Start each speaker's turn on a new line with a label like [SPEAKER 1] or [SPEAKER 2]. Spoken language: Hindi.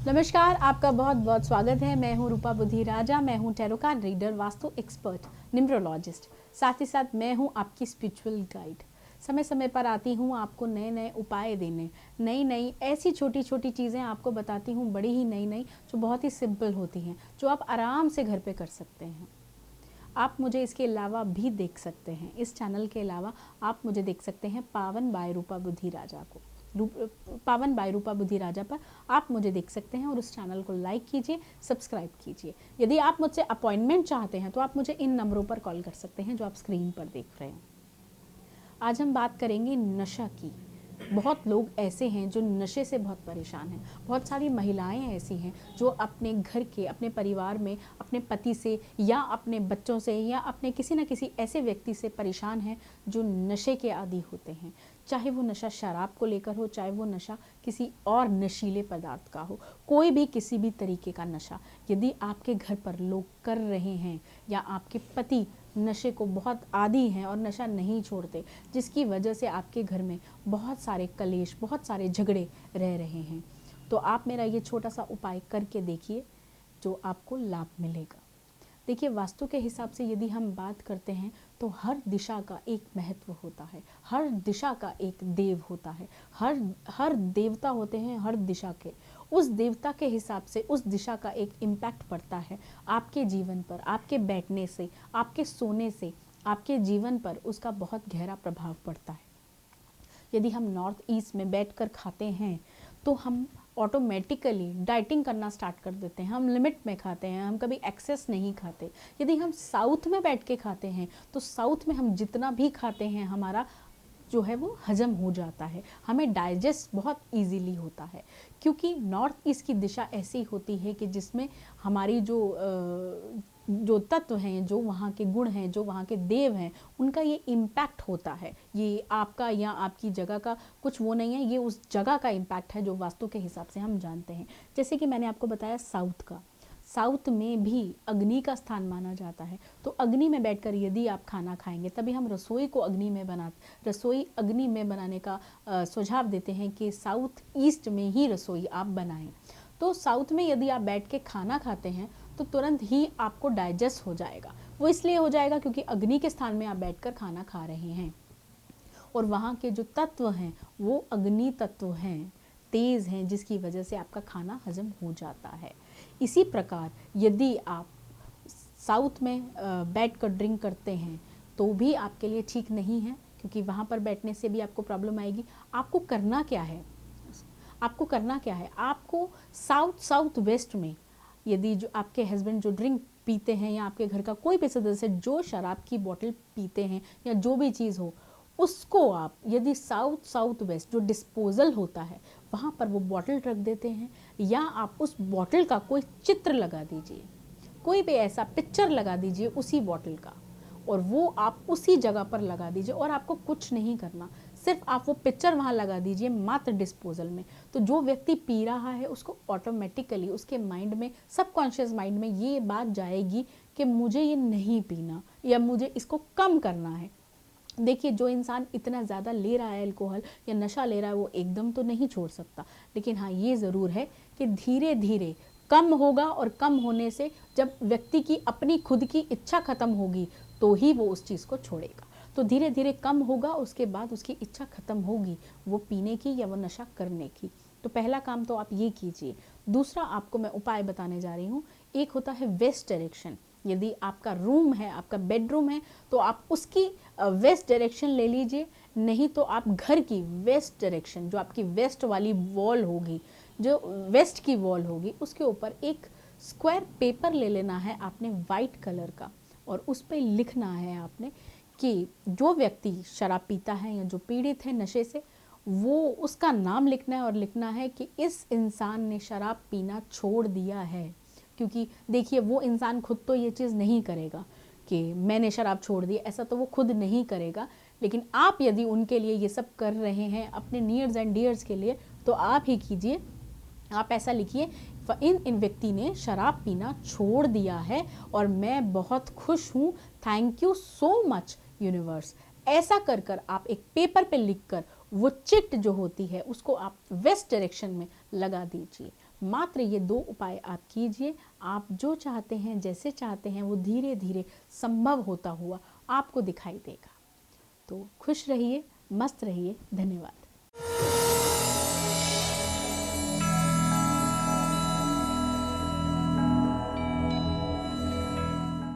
[SPEAKER 1] नमस्कार, आपका बहुत बहुत स्वागत है। मैं हूं रूपा बुद्धि राजा। मैं हूं tarot card reader, vastu expert, numerologist. साथ ही साथ मैं हूं आपकी स्पिरिचुअल गाइड। समय समय पर आती हूं आपको नए नए उपाय देने, नई नई ऐसी छोटी छोटी चीज़ें आपको बताती हूं, बड़ी ही नई नई, जो बहुत ही सिंपल होती हैं, जो आप आराम से घर पे कर सकते हैं। आप मुझे इसके अलावा भी देख सकते हैं, इस चैनल के अलावा आप मुझे देख सकते हैं पावन बाय रूपा बुद्धि राजा को। पावन बाय रूपा बुद्धि राजा पर आप मुझे देख सकते हैं और उस चैनल को लाइक कीजिए, सब्सक्राइब कीजिए। यदि आप मुझसे अपॉइंटमेंट चाहते हैं तो आप मुझे इन नंबरों पर कॉल कर सकते हैं जो आप स्क्रीन पर देख रहे हैं। आज हम बात करेंगे नशा की। बहुत लोग ऐसे हैं जो नशे से बहुत परेशान हैं। बहुत सारी महिलाएं ऐसी हैं जो अपने घर के, अपने परिवार में, अपने पति से या अपने बच्चों से या अपने किसी न किसी ऐसे व्यक्ति से परेशान हैं जो नशे के आदी होते हैं। चाहे वो नशा शराब को लेकर हो, चाहे वो नशा किसी और नशीले पदार्थ का हो, कोई भी किसी भी तरीके का नशा यदि आपके घर पर लोग कर रहे हैं या आपके पति नशे को बहुत आदी हैं और नशा नहीं छोड़ते, जिसकी वजह से आपके घर में बहुत सारे कलेश, बहुत सारे झगड़े रह रहे हैं, तो आप मेरा ये छोटा सा उपाय करके देखिए, जो आपको लाभ मिलेगा। देखिए, वास्तु के हिसाब से यदि हम बात करते हैं तो हर दिशा का एक महत्व होता है, हर दिशा का एक देव होता है, हर देवता होते हैं हर दिशा के। उस देवता के हिसाब से उस दिशा का एक इम्पैक्ट पड़ता है आपके जीवन पर। आपके बैठने से, आपके सोने से आपके जीवन पर उसका बहुत गहरा प्रभाव पड़ता है। यदि हम नॉर्थ ईस्ट में बैठकर खाते हैं तो हम ऑटोमेटिकली डाइटिंग करना स्टार्ट कर देते हैं, हम लिमिट में खाते हैं, हम कभी एक्सेस नहीं खाते। यदि हम साउथ में बैठ के खाते हैं तो साउथ में हम जितना भी खाते हैं हमारा जो है वो हजम हो जाता है, हमें डाइजेस्ट बहुत इजीली होता है, क्योंकि नॉर्थ ईस्ट की दिशा ऐसी होती है कि जिसमें हमारी जो तत्व हैं, जो वहाँ के गुण हैं, जो वहाँ के देव हैं, उनका ये इम्पैक्ट होता है। ये आपका या आपकी जगह का कुछ वो नहीं है, ये उस जगह का इम्पैक्ट है जो वास्तु के हिसाब से हम जानते हैं। जैसे कि मैंने आपको बताया साउथ का, साउथ में भी अग्नि का स्थान माना जाता है, तो अग्नि में बैठकर यदि आप खाना खाएंगे, तभी हम रसोई को रसोई अग्नि में बनाने का सुझाव देते हैं कि साउथ ईस्ट में ही रसोई आप बनाएं। तो साउथ में यदि आप बैठ के खाना खाते हैं तो तुरंत ही आपको डाइजेस्ट हो जाएगा। वो इसलिए हो जाएगा क्योंकि अग्नि के स्थान में आप बैठकर खाना खा रहे हैं और वहाँ के जो तत्व हैं वो अग्नि तत्व हैं, तेज हैं, जिसकी वजह से आपका खाना हजम हो जाता है। इसी प्रकार यदि आप साउथ में बैठकर ड्रिंक करते हैं तो भी आपके लिए ठीक नहीं है, क्योंकि वहाँ पर बैठने से भी आपको प्रॉब्लम आएगी। आपको करना क्या है, आपको करना क्या है, आपको साउथ वेस्ट में यदि जो आपके हस्बैंड जो ड्रिंक पीते हैं या आपके घर का कोई भी सदस्य जो शराब की बोतल पीते हैं या जो भी चीज़ हो, उसको आप यदि साउथ वेस्ट जो डिस्पोजल होता है वहाँ पर वो बॉटल रख देते हैं, या आप उस बॉटल का कोई चित्र लगा दीजिए, कोई भी ऐसा पिक्चर लगा दीजिए उसी बॉटल का, और वो आप उसी जगह पर लगा दीजिए और आपको कुछ नहीं करना, सिर्फ आप वो पिक्चर वहाँ लगा दीजिए मात्र डिस्पोजल में। तो जो व्यक्ति पी रहा है उसको ऑटोमेटिकली उसके माइंड में, सबकॉन्शियस माइंड में ये बात जाएगी कि मुझे ये नहीं पीना या मुझे इसको कम करना है। देखिए, जो इंसान इतना ज़्यादा ले रहा है अल्कोहल या नशा ले रहा है वो एकदम तो नहीं छोड़ सकता, लेकिन हाँ ये ज़रूर है कि धीरे धीरे कम होगा, और कम होने से जब व्यक्ति की अपनी खुद की इच्छा खत्म होगी तो ही वो उस चीज़ को छोड़ेगा। तो धीरे धीरे कम होगा, उसके बाद उसकी इच्छा खत्म होगी वो पीने की या वो नशा करने की। तो पहला काम तो आप ये कीजिए। दूसरा आपको मैं उपाय बताने जा रही हूँ। एक होता है वेस्ट डायरेक्शन। यदि आपका रूम है, आपका बेडरूम है, तो आप उसकी वेस्ट डायरेक्शन ले लीजिए, नहीं तो आप घर की वेस्ट डायरेक्शन, जो आपकी वेस्ट वाली वॉल होगी, जो वेस्ट की वॉल होगी, उसके ऊपर एक स्क्वायर पेपर ले लेना है आपने वाइट कलर का, और उस पर लिखना है आपने कि जो व्यक्ति शराब पीता है या जो पीड़ित है नशे से, वो उसका नाम लिखना है और लिखना है कि इस इंसान ने शराब पीना छोड़ दिया है। क्योंकि देखिए, वो इंसान खुद तो ये चीज़ नहीं करेगा कि मैंने शराब छोड़ दी, ऐसा तो वो खुद नहीं करेगा, लेकिन आप यदि उनके लिए ये सब कर रहे हैं अपने नियर्स एंड डियर्स के लिए, तो आप ही कीजिए। आप ऐसा लिखिए, इन व्यक्ति ने शराब पीना छोड़ दिया है और मैं बहुत खुश हूँ, thank you so much universe. ऐसा कर कर आप एक पेपर पे लिखकर वो चिट जो होती है उसको आप वेस्ट डायरेक्शन में लगा दीजिए। मात्र ये 2 उपाय आप कीजिए, आप जो चाहते हैं, जैसे चाहते हैं, वो धीरे धीरे संभव होता हुआ आपको दिखाई देगा। तो खुश रहिए, मस्त रहिए। धन्यवाद।